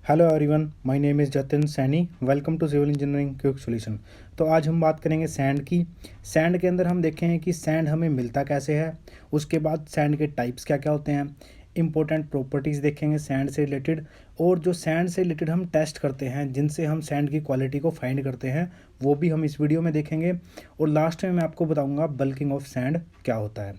Hello everyone, my name is Jatin Saini. Welcome to civil engineering quick solution. तो आज हम बात करेंगे सैंड की। सैंड के अंदर हम देखेंगे कि सैंड हमें मिलता कैसे है, उसके बाद सैंड के टाइप्स क्या क्या होते हैं, इंपॉर्टेंट प्रॉपर्टीज़ देखेंगे सैंड से रिलेटेड, और जो सैंड से रिलेटेड हम टेस्ट करते हैं जिनसे हम सैंड की क्वालिटी को फाइंड करते हैं वो भी हम इस वीडियो में देखेंगे। और लास्ट में मैं आपको बताऊँगा बल्किंग ऑफ सैंड क्या होता है।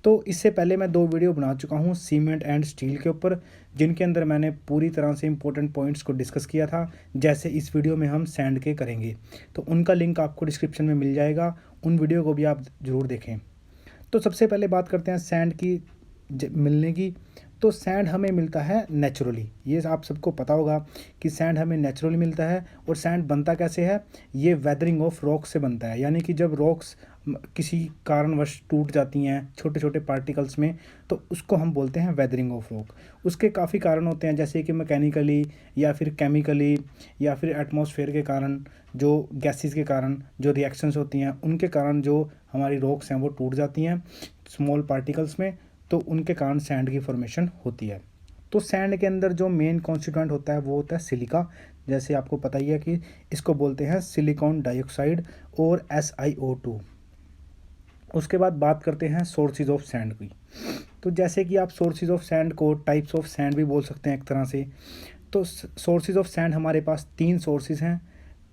तो इससे पहले मैं 2 वीडियो बना चुका हूँ सीमेंट एंड स्टील के ऊपर, जिनके अंदर मैंने पूरी तरह से इंपॉर्टेंट पॉइंट्स को डिस्कस किया था, जैसे इस वीडियो में हम सैंड के करेंगे। तो उनका लिंक आपको डिस्क्रिप्शन में मिल जाएगा, उन वीडियो को भी आप ज़रूर देखें। तो सबसे पहले बात करते हैं सैंड की मिलने की। तो सैंड हमें मिलता है नेचुरली, ये आप सबको पता होगा कि सैंड हमें नेचुरली मिलता है। और सैंड बनता कैसे है, ये वेदरिंग ऑफ रॉक से बनता है, यानी कि जब रॉक्स किसी कारणवश टूट जाती हैं छोटे छोटे पार्टिकल्स में, तो उसको हम बोलते हैं वेदरिंग ऑफ रॉक। उसके काफ़ी कारण होते हैं, जैसे कि मैकेनिकली या फिर केमिकली या फिर एटमॉस्फेयर के कारण, जो गैसेस के कारण जो रिएक्शंस होती हैं उनके कारण जो हमारी रॉक्स हैं वो टूट जाती हैं स्मॉल पार्टिकल्स में, तो उनके कारण सैंड की फॉर्मेशन होती है। तो सैंड के अंदर जो मेन कॉन्स्टिट्यूएंट होता है वो होता है सिलिका। जैसे आपको पता ही है कि इसको बोलते हैं सिलिकॉन डाइऑक्साइड और SiO2। उसके बाद बात करते हैं सोर्सेज ऑफ सैंड की। तो जैसे कि आप सोर्सेज ऑफ सैंड को टाइप्स ऑफ सैंड भी बोल सकते हैं एक तरह से। तो सोर्सेज ऑफ सैंड हमारे पास 3 सोर्सेज हैं,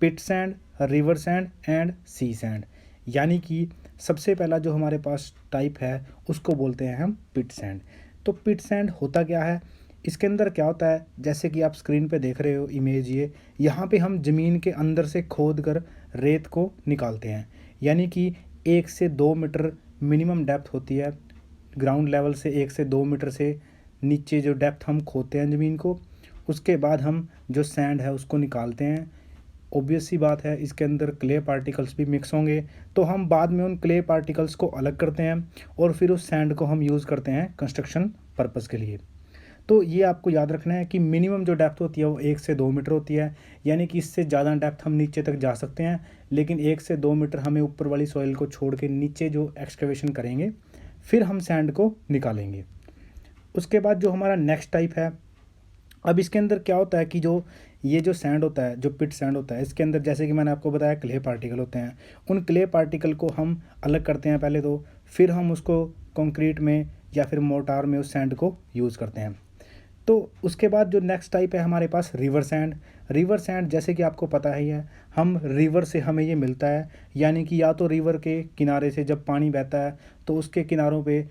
pit sand, river sand and sea sand. यानी कि सबसे पहला जो हमारे पास टाइप है उसको बोलते हैं हम पिट सैंड। तो पिट सैंड होता क्या है, इसके अंदर क्या होता है, जैसे कि आप स्क्रीन पे देख रहे हो इमेज, ये यहाँ पे हम ज़मीन के अंदर से खोद कर रेत को निकालते हैं। यानी कि 1 से 2 मीटर मिनिमम डेप्थ होती है, ग्राउंड लेवल से 1 से 2 मीटर से नीचे जो डेप्थ हम खोदते हैं ज़मीन को, उसके बाद हम जो सैंड है उसको निकालते हैं। ऑब्वियस सी बात है इसके अंदर क्ले पार्टिकल्स भी मिक्स होंगे, तो हम बाद में उन क्ले पार्टिकल्स को अलग करते हैं और फिर उस सैंड को हम यूज़ करते हैं कंस्ट्रक्शन पर्पज़ के लिए। तो ये आपको याद रखना है कि मिनिमम जो डेप्थ होती है वो 1 से 2 मीटर होती है, यानी कि इससे ज़्यादा डेप्थ हम नीचे तक जा सकते हैं, लेकिन 1 से 2 मीटर हमें ऊपर वाली सॉइल को छोड़ के नीचे जो एक्सकवेशन करेंगे फिर हम सैंड को निकालेंगे। उसके बाद जो हमारा नेक्स्ट टाइप है, अब इसके अंदर क्या होता है कि जो ये जो सैंड होता है, जो पिट सैंड होता है, इसके अंदर जैसे कि मैंने आपको बताया क्ले पार्टिकल होते हैं। उन क्ले पार्टिकल को हम अलग करते हैं पहले, तो फिर हम उसको कंक्रीट में या फिर मोर्टार में उस सैंड को यूज़ करते हैं। तो उसके बाद जो नेक्स्ट टाइप है हमारे पास रिवर सैंड। रिवर सैंड जैसे कि आपको पता ही है, हम रिवर से हमें ये मिलता है, यानी कि या तो रिवर के किनारे से जब पानी बहता है तो उसके किनारों पे,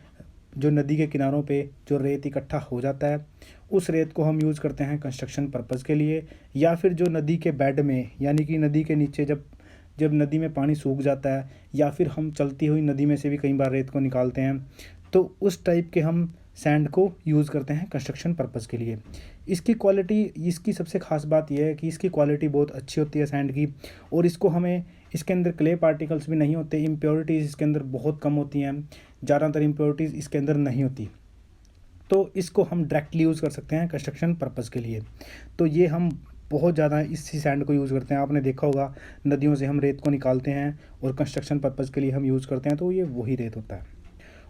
जो नदी के किनारों पे जो रेत इकट्ठा हो जाता है, उस रेत को हम यूज़ करते हैं कंस्ट्रक्शन पर्पज़ के लिए। या फिर जो नदी के बेड में, यानी कि नदी के नीचे जब जब नदी में पानी सूख जाता है, या फिर हम चलती हुई नदी में से भी कई बार रेत को निकालते हैं, तो उस टाइप के हम सैंड को यूज़ करते हैं कंस्ट्रक्शन पर्पज़ के लिए। इसकी क्वालिटी, इसकी सबसे ख़ास बात यह है कि इसकी क्वालिटी बहुत अच्छी होती है सैंड की, और इसको हमें, इसके अंदर क्ले पार्टिकल्स भी नहीं होते, इम्प्योरिटीज़ इसके अंदर बहुत कम होती हैं, ज़्यादातर इम्प्योरिटीज़ इसके अंदर नहीं होती, तो इसको हम डायरेक्टली यूज़ कर सकते हैं कंस्ट्रक्शन पर्पज़ के लिए। तो ये हम बहुत ज़्यादा इसी सैंड को यूज़ करते हैं। आपने देखा होगा नदियों से हम रेत को निकालते हैं और कंस्ट्रक्शन पर्पज़ के लिए हम यूज़ करते हैं, तो ये वही रेत होता है।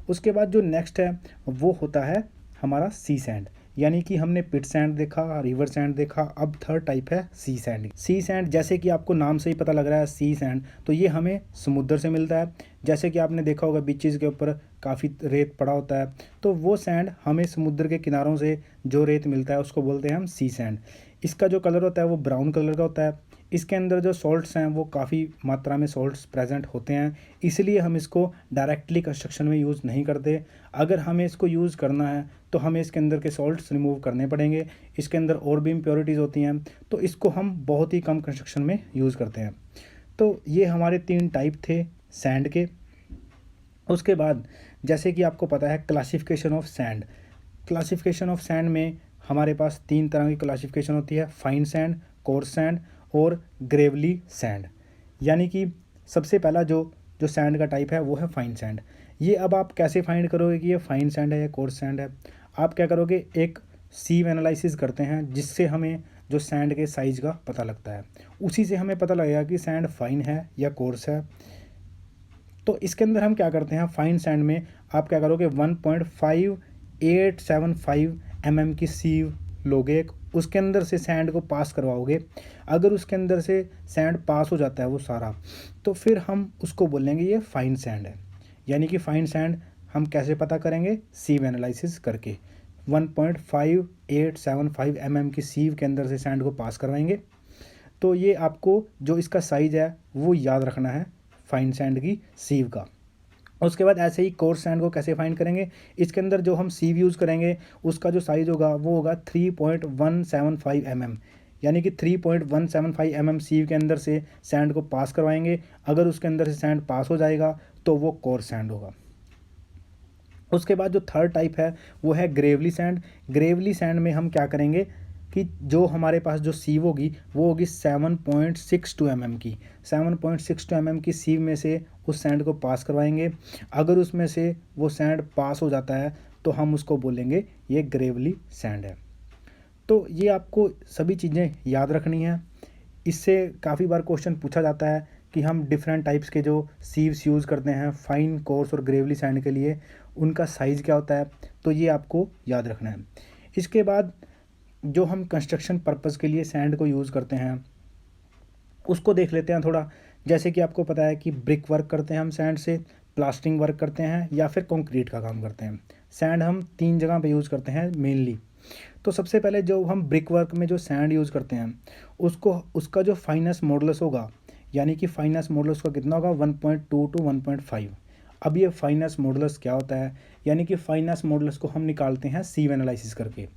उसके बाद जो नेक्स्ट है वो होता है हमारा सी सैंड। यानी कि हमने पिट सैंड देखा, रिवर सैंड देखा, अब थर्ड टाइप है सी सैंड। सी सैंड जैसे कि आपको नाम से ही पता लग रहा है सी सैंड, तो ये हमें समुद्र से मिलता है। जैसे कि आपने देखा होगा बीचेज़ के ऊपर काफ़ी रेत पड़ा होता है, तो वो सैंड हमें समुद्र के किनारों से जो रेत मिलता है उसको बोलते हैं हम सी सैंड। इसका जो कलर होता है वो ब्राउन कलर का होता है। इसके अंदर जो सॉल्ट्स हैं वो काफ़ी मात्रा में सॉल्ट्स प्रेजेंट होते हैं, इसलिए हम इसको डायरेक्टली कंस्ट्रक्शन में यूज़ नहीं करते। अगर हमें इसको यूज़ करना है तो हमें इसके अंदर के सॉल्ट्स रिमूव करने पड़ेंगे। इसके अंदर और भी इम्प्योरिटीज़ होती हैं, तो इसको हम बहुत ही कम कंस्ट्रक्शन में यूज़ करते हैं। तो ये हमारे 3 टाइप थे सैंड के। उसके बाद जैसे कि आपको पता है classification of sand. Classification of sand में हमारे पास 3 तरह की क्लासिफिकेशन होती है, फाइन सैंड, कोर्स सैंड और ग्रेवली सैंड। यानी कि सबसे पहला जो जो सैंड का टाइप है वो है फाइन सैंड। ये अब आप कैसे फाइंड करोगे कि ये फाइन सैंड है या कोर्स सैंड है, आप क्या करोगे, एक सीव एनालिसिस करते हैं जिससे हमें जो सैंड के साइज़ का पता लगता है, उसी से हमें पता लगेगा कि सैंड फाइन है या कोर्स है। तो इसके अंदर हम क्या करते हैं, फाइन सैंड में आप क्या करोगे, 1.5875 mm की सीव लोगे, एक उसके अंदर से सैंड को पास करवाओगे, अगर उसके अंदर से सैंड पास हो जाता है वो सारा, तो फिर हम उसको बोलेंगे ये फाइन सैंड है। यानी कि फाइन सैंड हम कैसे पता करेंगे? सीव एनालिसिस करके 1.5875 mm की सीव के अंदर से सैंड को पास करवाएंगे। तो ये आपको जो इसका साइज़ है वो याद रखना है फाइन सैंड की सीव का। उसके बाद ऐसे ही कोर्स सैंड को कैसे फाइंड करेंगे? इसके अंदर जो हम सीव यूज़ करेंगे उसका जो साइज़ होगा वो होगा 3.175 mm, यानी कि 3.175 mm सीव के अंदर से सैंड को पास करवाएंगे। अगर उसके अंदर से सैंड पास हो जाएगा तो वो कोर्स सैंड होगा। उसके बाद जो थर्ड टाइप है वो है ग्रेवली सैंड। ग्रेवली सैंड में हम क्या करेंगे कि जो हमारे पास जो सीव होगी वो होगी 7.62 mm की। 7.62 mm की सीव में से उस सैंड को पास करवाएंगे। अगर उसमें से वो सैंड पास हो जाता है तो हम उसको बोलेंगे ये ग्रेवली सैंड है। तो ये आपको सभी चीज़ें याद रखनी है। इससे काफ़ी बार क्वेश्चन पूछा जाता है कि हम डिफरेंट टाइप्स के जो सीव्स यूज़ करते हैं फाइन, कोर्स और ग्रेवली सैंड के लिए, उनका साइज़ क्या होता है, तो ये आपको याद रखना है। इसके बाद जो हम कंस्ट्रक्शन पर्पज़ के लिए सैंड को यूज़ करते हैं उसको देख लेते हैं थोड़ा। जैसे कि आपको पता है कि ब्रिक वर्क करते हैं हम सैंड से, प्लास्टरिंग वर्क करते हैं या फिर कंक्रीट का काम करते हैं। सैंड हम 3 जगह पे यूज़ करते हैं मेनली। तो सबसे पहले जो हम ब्रिक वर्क में जो सैंड यूज़ करते हैं उसको, उसका जो फाइनेस्ट मॉडुलस होगा, यानी कि फाइनेस्ट मॉडुलस का कितना होगा 1.2 टू 1.5। अब ये फाइनेस्ट मॉडुलस क्या होता है? यानी कि फाइनेस्ट मॉडुलस को हम निकालते हैं सीव एनालिसिस करके।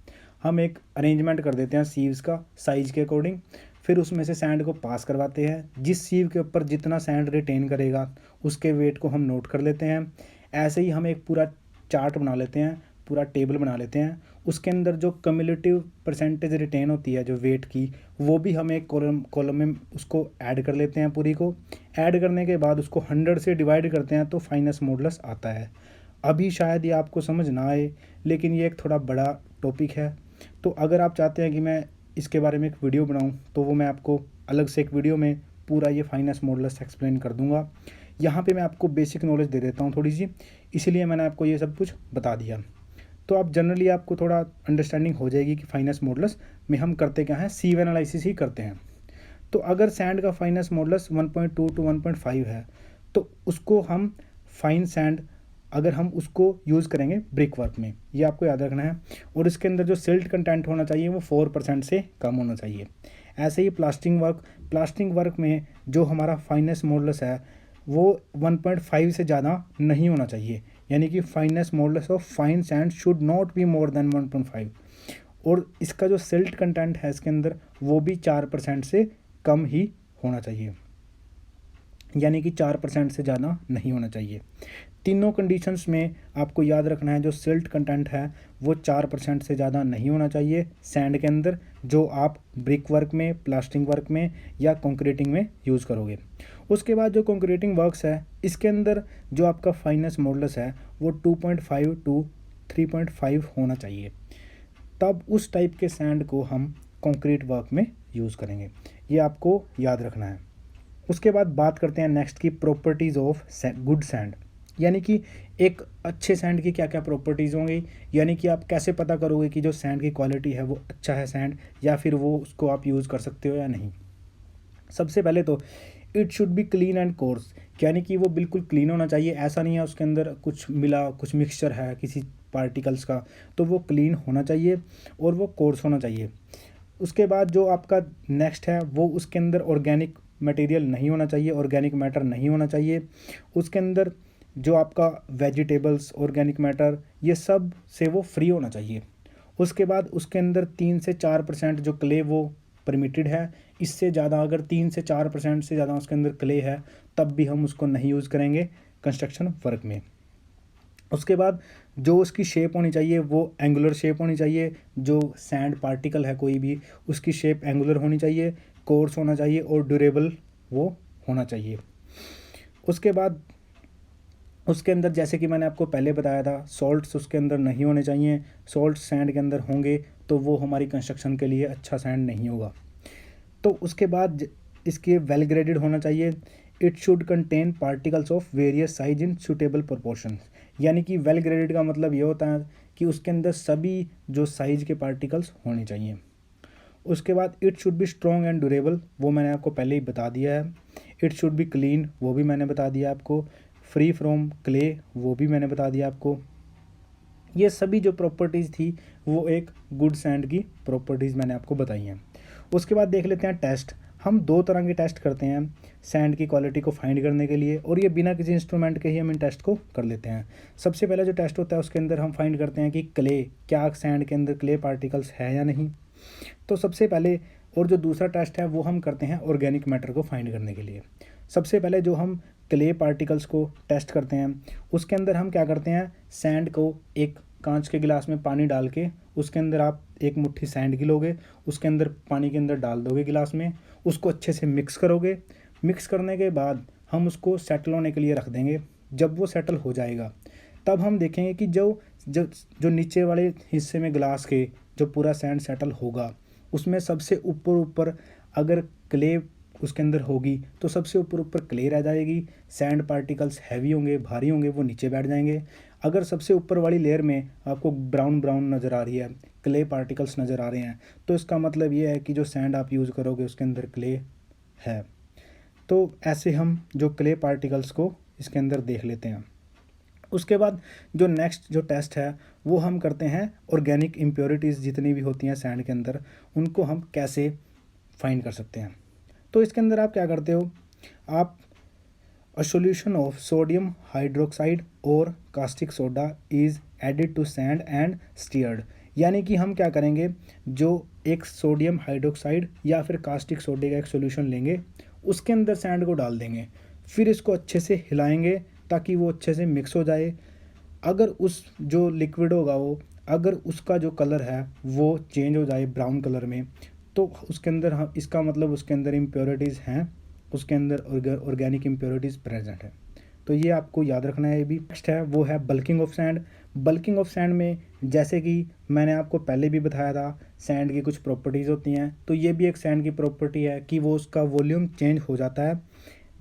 हम एक अरेंजमेंट कर देते हैं सीव्स का साइज़ के अकॉर्डिंग, फिर उसमें से सैंड को पास करवाते हैं। जिस सीव के ऊपर जितना सैंड रिटेन करेगा उसके वेट को हम नोट कर लेते हैं। ऐसे ही हम एक पूरा चार्ट बना लेते हैं, पूरा टेबल बना लेते हैं। उसके अंदर जो कम्युलेटिव परसेंटेज रिटेन होती है जो वेट की, वो भी हम एक कॉलम में उसको ऐड कर लेते हैं। पूरी को ऐड करने के बाद उसको 100 से डिवाइड करते हैं तो फाइनेस्ट मॉडुलस आता है। अभी शायद ये आपको समझ ना आए, लेकिन ये एक थोड़ा बड़ा टॉपिक है। तो अगर आप चाहते हैं कि मैं इसके बारे में एक वीडियो बनाऊं तो वो मैं आपको अलग से एक वीडियो में पूरा ये फाइनेस्ट मॉडुलस एक्सप्लेन कर दूंगा। यहाँ पे मैं आपको बेसिक नॉलेज दे देता हूँ थोड़ी सी, इसलिए मैंने आपको ये सब कुछ बता दिया। तो आप जनरली आपको थोड़ा अंडरस्टैंडिंग हो जाएगी कि फाइनेस्ट मॉडुलस में हम करते क्या हैं, सीव एनालिसिस ही करते हैं। तो अगर सैंड का फाइनेस्ट मॉडुलस 1.2 टू 1.5 है तो उसको हम फाइन सैंड, अगर हम उसको यूज़ करेंगे ब्रिक वर्क में, ये आपको याद रखना है। और इसके अंदर जो सिल्ट कंटेंट होना चाहिए वो 4% से कम होना चाहिए। ऐसे ही प्लास्टरिंग वर्क में जो हमारा फाइनेस्ट मॉडुलस है वो 1.5 से ज़्यादा नहीं होना चाहिए। यानी कि finest modulus of fine sand should not be more than 1.5। और इसका जो सिल्ट कंटेंट है इसके अंदर वो भी 4% से कम ही होना चाहिए, यानी कि 4% से ज़्यादा नहीं होना चाहिए। तीनों कंडीशंस में आपको याद रखना है जो सिल्ट कंटेंट है वो 4% से ज़्यादा नहीं होना चाहिए सैंड के अंदर, जो आप ब्रिक वर्क में, प्लास्टरिंग वर्क में या कंक्रीटिंग में यूज़ करोगे। उसके बाद जो कंक्रीटिंग वर्क्स है इसके अंदर जो आपका फाइनेस्ट मॉडुलस है वो 2.5 टू 3.5 होना चाहिए। तब उस टाइप के सैंड को हम कंक्रीट वर्क में यूज़ करेंगे, ये आपको याद रखना है। उसके बाद बात करते हैं नेक्स्ट की प्रॉपर्टीज़ ऑफ गुड सैंड, यानी कि एक अच्छे सैंड की क्या क्या प्रॉपर्टीज़ होंगी, यानी कि आप कैसे पता करोगे कि जो सैंड की क्वालिटी है वो अच्छा है सैंड, या फिर वो उसको आप यूज़ कर सकते हो या नहीं। सबसे पहले तो it should be clean and course, यानी कि वो बिल्कुल क्लीन होना चाहिए। ऐसा नहीं है उसके अंदर कुछ मिला, कुछ मिक्सचर है किसी पार्टिकल्स का, तो वो क्लीन होना चाहिए और वो कोर्स होना चाहिए। उसके बाद जो आपका नेक्स्ट है वो उसके अंदर ऑर्गेनिक मटेरियल नहीं होना चाहिए, ऑर्गेनिक मैटर नहीं होना चाहिए। उसके अंदर जो आपका वेजिटेबल्स, ऑर्गेनिक मैटर, ये सब से वो फ्री होना चाहिए। उसके बाद उसके अंदर 3 से 4% जो क्ले वो परमिटेड है। इससे ज़्यादा अगर 3 से 4% से ज़्यादा उसके अंदर क्ले है तब भी हम उसको नहीं यूज़ करेंगे कंस्ट्रक्शन वर्क में। उसके बाद जो उसकी शेप होनी चाहिए वो एंगुलर शेप होनी चाहिए। जो सैंड पार्टिकल है कोई भी, उसकी शेप एंगुलर होनी चाहिए, कोर्स होना चाहिए और ड्यूरेबल वो होना चाहिए। उसके बाद उसके अंदर जैसे कि मैंने आपको पहले बताया था, सॉल्ट्स उसके अंदर नहीं होने चाहिए। सॉल्ट सैंड के अंदर होंगे तो वो हमारी कंस्ट्रक्शन के लिए अच्छा सैंड नहीं होगा। तो उसके बाद इसके वेल ग्रेडेड होना चाहिए। It should contain particles of various size in suitable proportions, यानी कि वेल ग्रेडेड का मतलब ये होता है कि उसके अंदर सभी जो साइज़ के पार्टिकल्स होने चाहिए। उसके बाद it should be strong and durable, वो मैंने आपको पहले ही बता दिया है। इट शुड बी क्लीन, वो भी मैंने बता दिया आपको। फ्री फ्रॉम क्ले, वो भी मैंने बता दिया आपको। ये सभी जो प्रॉपर्टीज़ थी वो एक गुड सैंड की प्रॉपर्टीज़ मैंने आपको बताई हैं। उसके बाद देख लेते हैं टेस्ट। हम दो तरह के टेस्ट करते हैं सैंड की क्वालिटी को फाइंड करने के लिए, और ये बिना किसी इंस्ट्रूमेंट के ही हम इन टेस्ट को कर लेते हैं। सबसे पहला जो टेस्ट होता है उसके अंदर हम फाइंड करते हैं कि क्ले, क्या सैंड के अंदर क्ले पार्टिकल्स है या नहीं। तो सबसे पहले, और जो दूसरा टेस्ट है वो हम करते हैं ऑर्गेनिक मैटर को फाइंड करने के लिए। सबसे पहले जो हम क्ले पार्टिकल्स को टेस्ट करते हैं उसके अंदर हम क्या करते हैं, सैंड को एक कांच के गिलास में पानी डाल के उसके अंदर आप एक मुट्ठी सैंड की लोगे, उसके अंदर पानी के अंदर डाल दोगे गिलास में, उसको अच्छे से मिक्स करोगे। मिक्स करने के बाद हम उसको सेटल होने के लिए रख देंगे। जब वो सेटल हो जाएगा तब हम देखेंगे कि जो जो जो नीचे वाले हिस्से में गिलास के जो पूरा सैंड सेटल होगा उसमें सबसे ऊपर ऊपर अगर क्ले उसके अंदर होगी तो सबसे ऊपर ऊपर क्ले रह जाएगी। सैंड पार्टिकल्स हैवी होंगे, भारी होंगे, वो नीचे बैठ जाएंगे। अगर सबसे ऊपर वाली लेयर में आपको ब्राउन ब्राउन नज़र आ रही है, क्ले पार्टिकल्स नज़र आ रहे हैं, तो इसका मतलब ये है कि जो सैंड आप यूज़ करोगे उसके अंदर क्ले है। तो ऐसे हम जो क्ले पार्टिकल्स को इसके अंदर देख लेते हैं। उसके बाद जो नेक्स्ट जो टेस्ट है वो हम करते हैं ऑर्गेनिक इम्प्योरिटीज़ जितनी भी होती हैं सैंड के अंदर, उनको हम कैसे फाइंड कर सकते हैं। तो इसके अंदर आप क्या करते हो, आप a solution of sodium hydroxide और caustic soda is added to sand and stirred. यानी कि हम क्या करेंगे, जो एक सोडियम हाइड्रोक्साइड या फिर कास्टिक सोडे का एक सॉल्यूशन लेंगे, उसके अंदर सैंड को डाल देंगे, फिर इसको अच्छे से हिलाएंगे ताकि वो अच्छे से मिक्स हो जाए। अगर उस जो लिक्विड होगा वो, अगर उसका जो कलर है वो चेंज हो जाए ब्राउन कलर में, तो उसके अंदर हम, इसका मतलब उसके अंदर इम्प्योरिटीज़ हैं, उसके अंदर ऑर्गेनिक इम्प्योरिटीज़ प्रेजेंट है। तो ये आपको याद रखना है। ये भी नेक्स्ट है वो है bulking of sand. Bulking of sand में जैसे कि मैंने आपको पहले भी बताया था सैंड की कुछ प्रॉपर्टीज़ होती हैं, तो ये भी एक सैंड की प्रॉपर्टी है कि वो उसका वॉल्यूम चेंज हो जाता है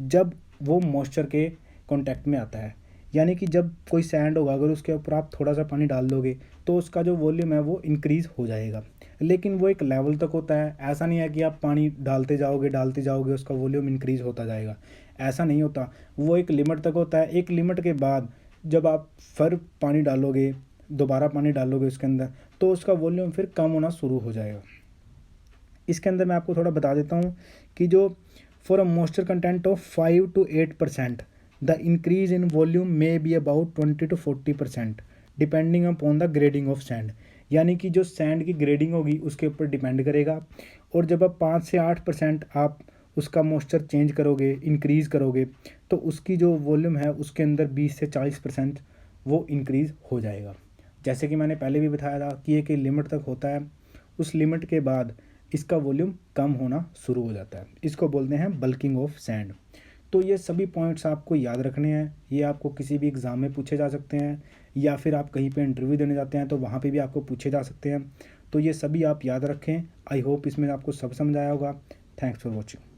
जब वो मॉइस्चर के कांटेक्ट में आता है। यानी कि जब कोई सैंड होगा अगर उसके ऊपर आप थोड़ा सा पानी डाल दोगे तो उसका जो वॉल्यूम है वो इंक्रीज़ हो जाएगा, लेकिन वो एक लेवल तक होता है। ऐसा नहीं है कि आप पानी डालते जाओगे उसका वॉल्यूम इंक्रीज़ होता जाएगा, ऐसा नहीं होता। वो एक लिमिट तक होता है। एक लिमिट के बाद जब आप फिर पानी डालोगे, दोबारा पानी डालोगे उसके अंदर, तो उसका वॉल्यूम फिर कम होना शुरू हो जाएगा। इसके अंदर मैं आपको थोड़ा बता देता हूँ कि जो for a moisture content of 5 to 8%, the increase in volume may be about 20 to 40% depending upon the grading of sand. यानी कि जो सैंड की ग्रेडिंग होगी उसके ऊपर डिपेंड करेगा। और जब आप 5 से 8% आप उसका मॉइस्चर चेंज करोगे, इंक्रीज़ करोगे, तो उसकी जो वॉल्यूम है उसके अंदर 20 से 40% वो इंक्रीज़ हो जाएगा। जैसे कि मैंने पहले भी बताया था कि एक लिमिट तक होता है, उस लिमिट के बाद इसका वॉल्यूम कम होना शुरू हो जाता है। इसको बोलते हैं बल्किंग ऑफ सैंड। तो ये सभी पॉइंट्स आपको याद रखने हैं। ये आपको किसी भी एग्ज़ाम में पूछे जा सकते हैं, या फिर आप कहीं पे इंटरव्यू देने जाते हैं तो वहाँ पे भी आपको पूछे जा सकते हैं। तो ये सभी आप याद रखें। आई होप इसमें आपको सब समझ आया होगा। Thanks for watching.